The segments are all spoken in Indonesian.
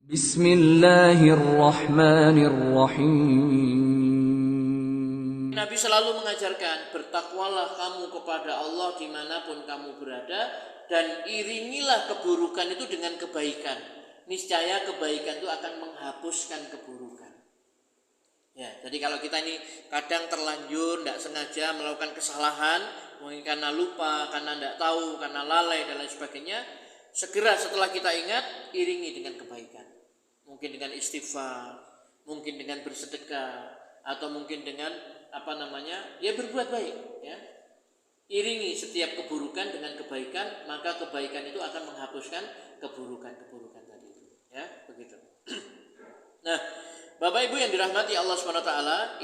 Bismillahirrahmanirrahim. Nabi selalu mengajarkan, bertakwalah kamu kepada Allah dimanapun kamu berada, dan iringilah keburukan itu dengan kebaikan. Niscaya kebaikan itu akan menghapuskan keburukan. Ya, jadi kalau kita ini kadang terlanjur, tidak sengaja melakukan kesalahan, mungkin karena lupa, karena tidak tahu, karena lalai dan lain sebagainya, segera setelah kita ingat, iringi dengan kebaikan. Mungkin dengan istighfar, mungkin dengan bersedekah, atau mungkin dengan berbuat baik. Ya, iringi setiap keburukan dengan kebaikan, maka kebaikan itu akan menghapuskan keburukan-keburukan tadi. Ya, begitu. Nah, Bapak Ibu yang dirahmati Allah SWT,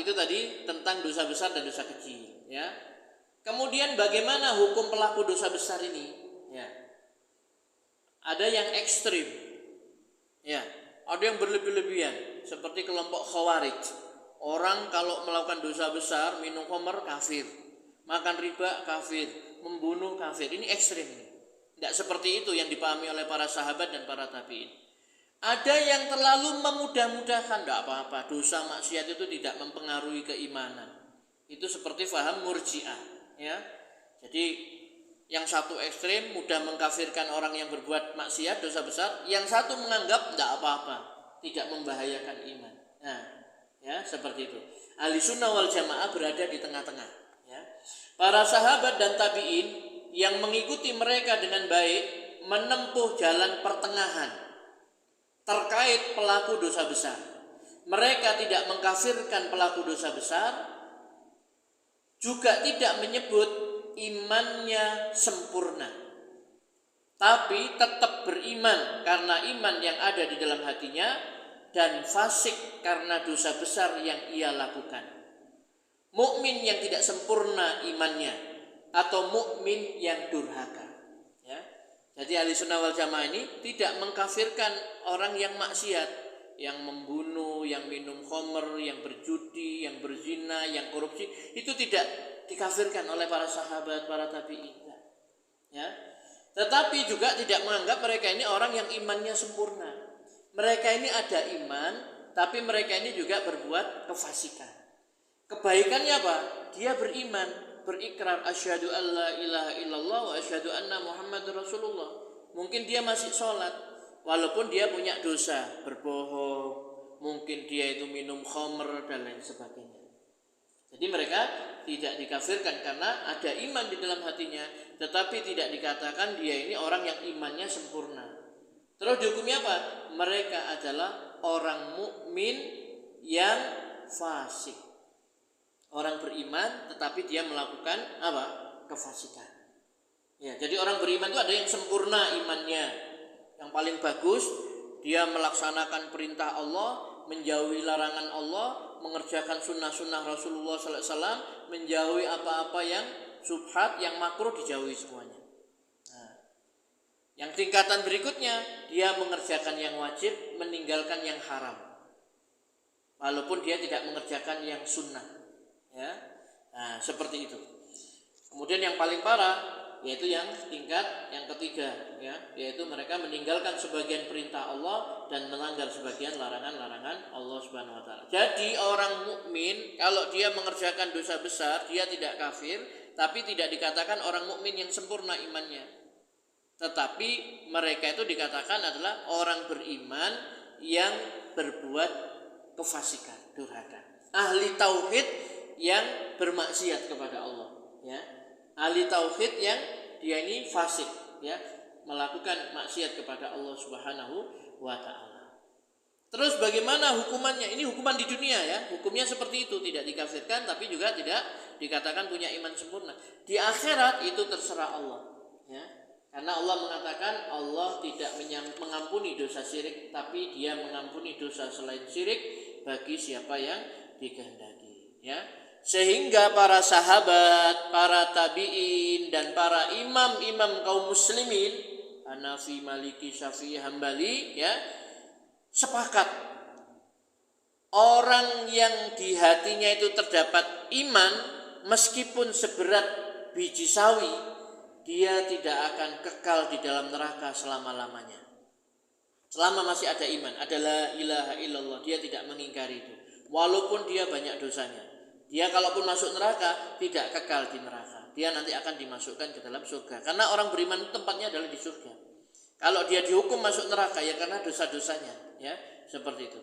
itu tadi tentang dosa besar dan dosa kecil. Ya. Kemudian bagaimana hukum pelaku dosa besar ini? Ya. Ada yang ekstrim. Ya. Ada yang berlebih-lebihan, seperti kelompok Khawarij. Orang kalau melakukan dosa besar, minum khamr kafir, makan riba kafir, membunuh kafir. Ini ekstrim. Tidak seperti itu yang dipahami oleh para sahabat dan para tabi'in. Ada yang terlalu memudah-mudahkan, tidak apa-apa, dosa maksiat itu tidak mempengaruhi keimanan. Itu seperti faham Murji'ah. Ya. Jadi yang satu ekstrim, mudah mengkafirkan orang yang berbuat maksiat, dosa besar. Yang satu menganggap tidak apa-apa, tidak membahayakan iman. Nah, ya seperti itu. Ahlussunnah wal Jamaah berada di tengah-tengah. Ya. Para sahabat dan tabi'in yang mengikuti mereka dengan baik menempuh jalan pertengahan terkait pelaku dosa besar. Mereka tidak mengkafirkan pelaku dosa besar, juga tidak menyebut imannya sempurna, tapi tetap beriman karena iman yang ada di dalam hatinya, dan fasik karena dosa besar yang ia lakukan. Mukmin yang tidak sempurna imannya, atau mukmin yang durhaka. Ya. Jadi Ahlussunnah wal Jamaah ini tidak mengkafirkan orang yang maksiat, yang membunuh, yang minum khamr, yang berjudi, yang berzina, yang korupsi, itu tidak dikafirkan oleh para sahabat, para tabi'in. Ya. Tetapi juga tidak menganggap mereka ini orang yang imannya sempurna. Mereka ini ada iman, tapi mereka ini juga berbuat kefasikan. Kebaikannya apa? Dia beriman, berikrar asyhadu alla ilaha illallah wa asyhadu anna muhammadar rasulullah. Mungkin dia masih sholat, walaupun dia punya dosa, berbohong, mungkin dia itu minum khamr dan lain sebagainya. Jadi mereka tidak dikafirkan karena ada iman di dalam hatinya, tetapi tidak dikatakan dia ini orang yang imannya sempurna. Terus dihukumnya apa? Mereka adalah orang mukmin yang fasik. Orang beriman tetapi dia melakukan apa? Kefasikan. Ya, jadi orang beriman itu ada yang sempurna imannya. Yang paling bagus dia melaksanakan perintah Allah, menjauhi larangan Allah, mengerjakan sunnah-sunnah Rasulullah SAW, menjauhi apa-apa yang subhat, yang makruh dijauhi semuanya. Nah, yang tingkatan berikutnya dia mengerjakan yang wajib, meninggalkan yang haram, walaupun dia tidak mengerjakan yang sunnah. Ya, nah, seperti itu. Kemudian yang paling parah yaitu yang tingkat yang ketiga, ya, yaitu mereka meninggalkan sebagian perintah Allah dan melanggar sebagian larangan-larangan Allah Subhanahu wa taala. Jadi orang mukmin kalau dia mengerjakan dosa besar, dia tidak kafir, tapi tidak dikatakan orang mukmin yang sempurna imannya. Tetapi mereka itu dikatakan adalah orang beriman yang berbuat kefasikan, durhaka. Ahli tauhid yang bermaksiat kepada Allah, ya. Ahli tauhid yang dia ini fasik, ya, melakukan maksiat kepada Allah Subhanahu wa taala. Terus bagaimana hukumannya? Ini hukuman di dunia, ya. Hukumnya seperti itu, tidak dikafirkan tapi juga tidak dikatakan punya iman sempurna. Di akhirat itu terserah Allah, ya. Karena Allah mengatakan Allah tidak mengampuni dosa syirik, tapi Dia mengampuni dosa selain syirik bagi siapa yang dikehendaki, ya. Sehingga para sahabat, para tabi'in dan para imam-imam kaum muslimin, Hanafi, Maliki, Syafi'i, Hambali, ya, sepakat orang yang di hatinya itu terdapat iman, meskipun seberat biji sawi, dia tidak akan kekal di dalam neraka selama-lamanya. Selama masih ada iman, ada la ilaha illallah, dia tidak mengingkari itu. Walaupun dia banyak dosanya. Dia kalaupun masuk neraka, tidak kekal di neraka. Dia nanti akan dimasukkan ke dalam surga. Karena orang beriman itu tempatnya adalah di surga. Kalau dia dihukum masuk neraka ya karena dosa-dosanya, ya, seperti itu.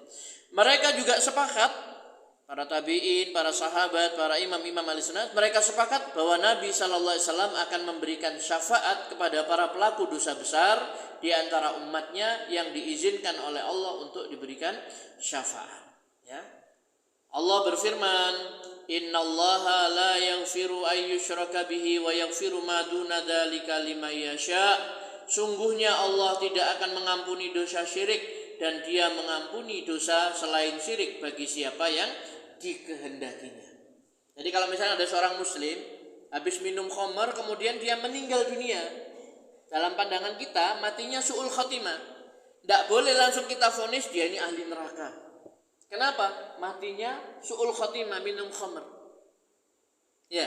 Mereka juga sepakat, para tabi'in, para sahabat, para imam-imam ahlussunnah, mereka sepakat bahwa Nabi SAW akan memberikan syafaat kepada para pelaku dosa besar di antara umatnya yang diizinkan oleh Allah untuk diberikan syafaat. Ya. Allah berfirman, Innallaha la yaghfiru ayyushraka bihi wa yaghfiru ma duna dzalika liman yasha. Sungguhnya Allah tidak akan mengampuni dosa syirik dan Dia mengampuni dosa selain syirik bagi siapa yang dikehendakinya. Jadi kalau misalnya ada seorang muslim habis minum khamar kemudian dia meninggal dunia, dalam pandangan kita matinya su'ul khatimah. Tidak boleh langsung kita vonis dia ini ahli neraka. Kenapa? Matinya su'ul khatimah, minum khamar. Ya,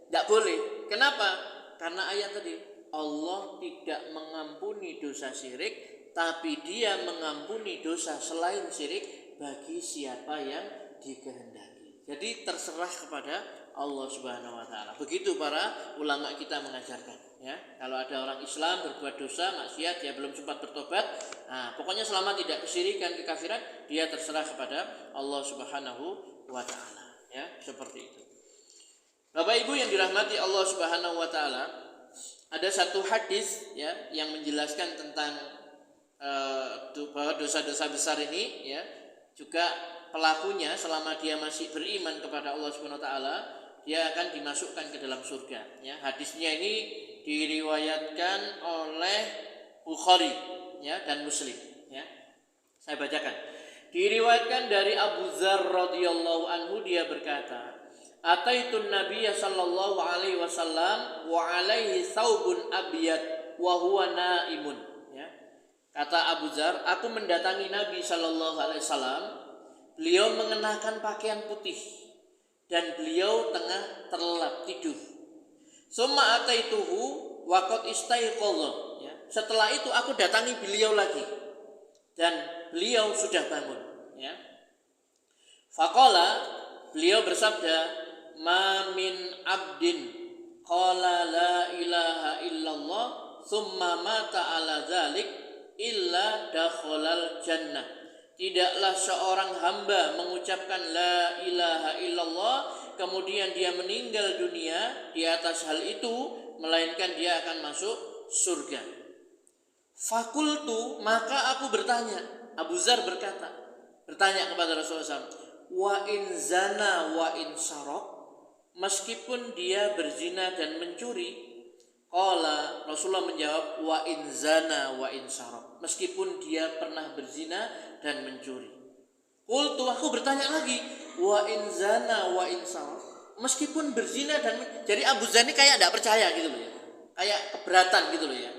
tidak boleh. Kenapa? Karena ayat tadi, Allah tidak mengampuni dosa syirik, tapi Dia mengampuni dosa selain syirik bagi siapa yang dikehendaki. Jadi terserah kepada Allah Subhanahu wa taala. Begitu para ulama kita mengajarkan, ya. Kalau ada orang Islam berbuat dosa, maksiat, dia belum sempat bertobat, nah, pokoknya selama tidak kesyirikan, kekafiran, dia terserah kepada Allah Subhanahu wa taala, ya, seperti itu. Bapak Ibu yang dirahmati Allah Subhanahu wa taala, ada satu hadis, ya, yang menjelaskan tentang bahwa dosa-dosa besar ini, ya, juga pelakunya selama dia masih beriman kepada Allah Subhanahu wa taala, dia akan dimasukkan ke dalam surga, ya. Hadisnya ini diriwayatkan oleh Bukhari, ya, dan Muslim, ya. Saya bacakan. Diriwayatkan dari Abu Dzar radhiyallahu anhu, dia berkata, Ataitun Nabiyya sallallahu alaihi wasallam wa alaihi saubun abyad wa huwa naimun, ya. Kata Abu Dzar, aku mendatangi Nabi sallallahu alaihi wasallam, beliau mengenakan pakaian putih dan beliau tengah terlelap tidur. Summa ataituhu wa qad istayqadha, ya. Setelah itu aku datangi beliau lagi dan beliau sudah bangun, ya. Faqala, beliau bersabda, ma min abdin qala la ilaha illallah thumma mata ala dzalik illa dakhalal jannah. Tidaklah seorang hamba mengucapkan la ilaha illallah kemudian dia meninggal dunia di atas hal itu, melainkan dia akan masuk surga. Fakultu, maka aku bertanya, Abu Dzar bertanya kepada Rasulullah SAW, wa in zana wa in sarok, meskipun dia berzina dan mencuri. Qala, Rasulullah menjawab, wa in zana wa in sarok, meskipun dia pernah berzina dan mencuri. Qultu, aku bertanya lagi, wa in zana wa in sarok, meskipun berzina dan jadi Abu Dzar ini kayak tidak percaya gitu loh, ya. Kayak keberatan gitu loh, ya.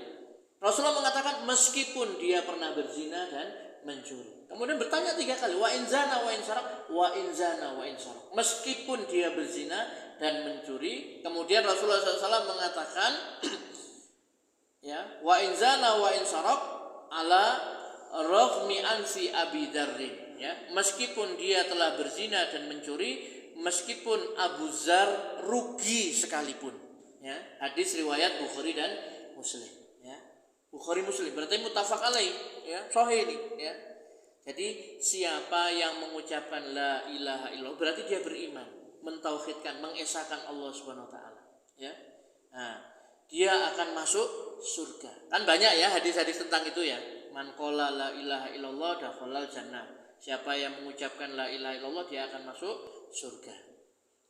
Rasulullah mengatakan meskipun dia pernah berzina dan mencuri. Kemudian bertanya 3 kali, wa in zana wa in sarok, wa in zana wa in sarok, meskipun dia berzina dan mencuri. Kemudian Rasulullah SAW mengatakan ya, wa in zana wa in sarok ala raghmi anfi Abi Dzarrin, ya, meskipun dia telah berzina dan mencuri, meskipun Abu Dzar rugi sekalipun, ya. Hadis riwayat Bukhari dan Muslim, ya. Bukhari Muslim berarti muttafaq alaih, ya, sahih ini, ya. Jadi siapa yang mengucapkan la ilaha illallah berarti dia beriman, mentauhidkan, mengesahkan Allah Subhanahu wa taala, ya. Nah, dia akan masuk surga. Kan banyak ya hadis-hadis tentang itu, ya. Man qala la ilaha illallah dakhalal jannah. Siapa yang mengucapkan la ilaha illallah dia akan masuk surga.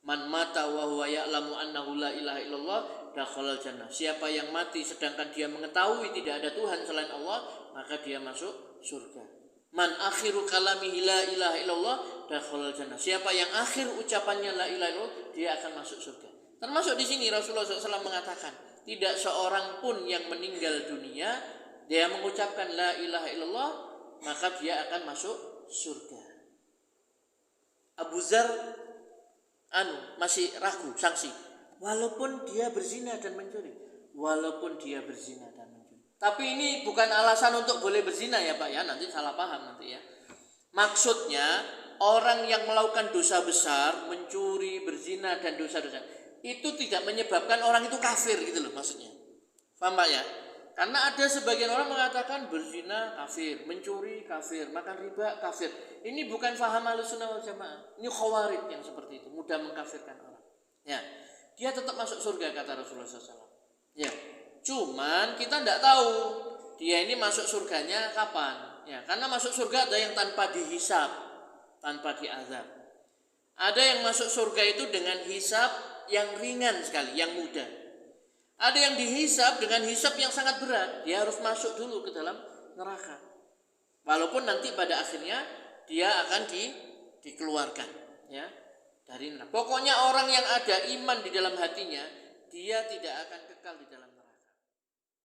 Man mata wa huwa ya'lamu annahu la ilaha illallah dakhalal jannah. Siapa yang mati sedangkan dia mengetahui tidak ada Tuhan selain Allah, maka dia masuk surga. Man akhiru kalamihi la ilaha illallah dakhalal jannah. Siapa yang akhir ucapannya la ilaha illallah, dia akan masuk surga. Termasuk di sini Rasulullah SAW mengatakan, tidak seorang pun yang meninggal dunia dia mengucapkan la ilaha illallah, maka dia akan masuk surga. Abu Dzar masih ragu, sangsi, walaupun dia berzina dan mencuri, walaupun dia berzina dan mencuri. Tapi ini bukan alasan untuk boleh berzina ya Pak ya, nanti salah paham nanti ya. Maksudnya orang yang melakukan dosa besar, mencuri, berzina dan dosa-dosa itu tidak menyebabkan orang itu kafir gitu loh maksudnya. Paham Pak ya? Karena ada sebagian orang mengatakan berzina kafir, mencuri kafir, makan riba kafir. Ini bukan faham Ahlussunnah wal Jamaah. Ini khawarij yang seperti itu, mudah mengkafirkan orang. Ya, dia tetap masuk surga kata Rasulullah SAW. Ya, cuman kita tidak tahu dia ini masuk surganya kapan. Ya, karena masuk surga ada yang tanpa dihisab, tanpa diazab. Ada yang masuk surga itu dengan hisab yang ringan sekali, yang mudah. Ada yang dihisab dengan hisab yang sangat berat. Dia harus masuk dulu ke dalam neraka. Walaupun nanti pada akhirnya dia akan dikeluarkan, ya, dari neraka. Pokoknya orang yang ada iman di dalam hatinya, dia tidak akan kekal di dalam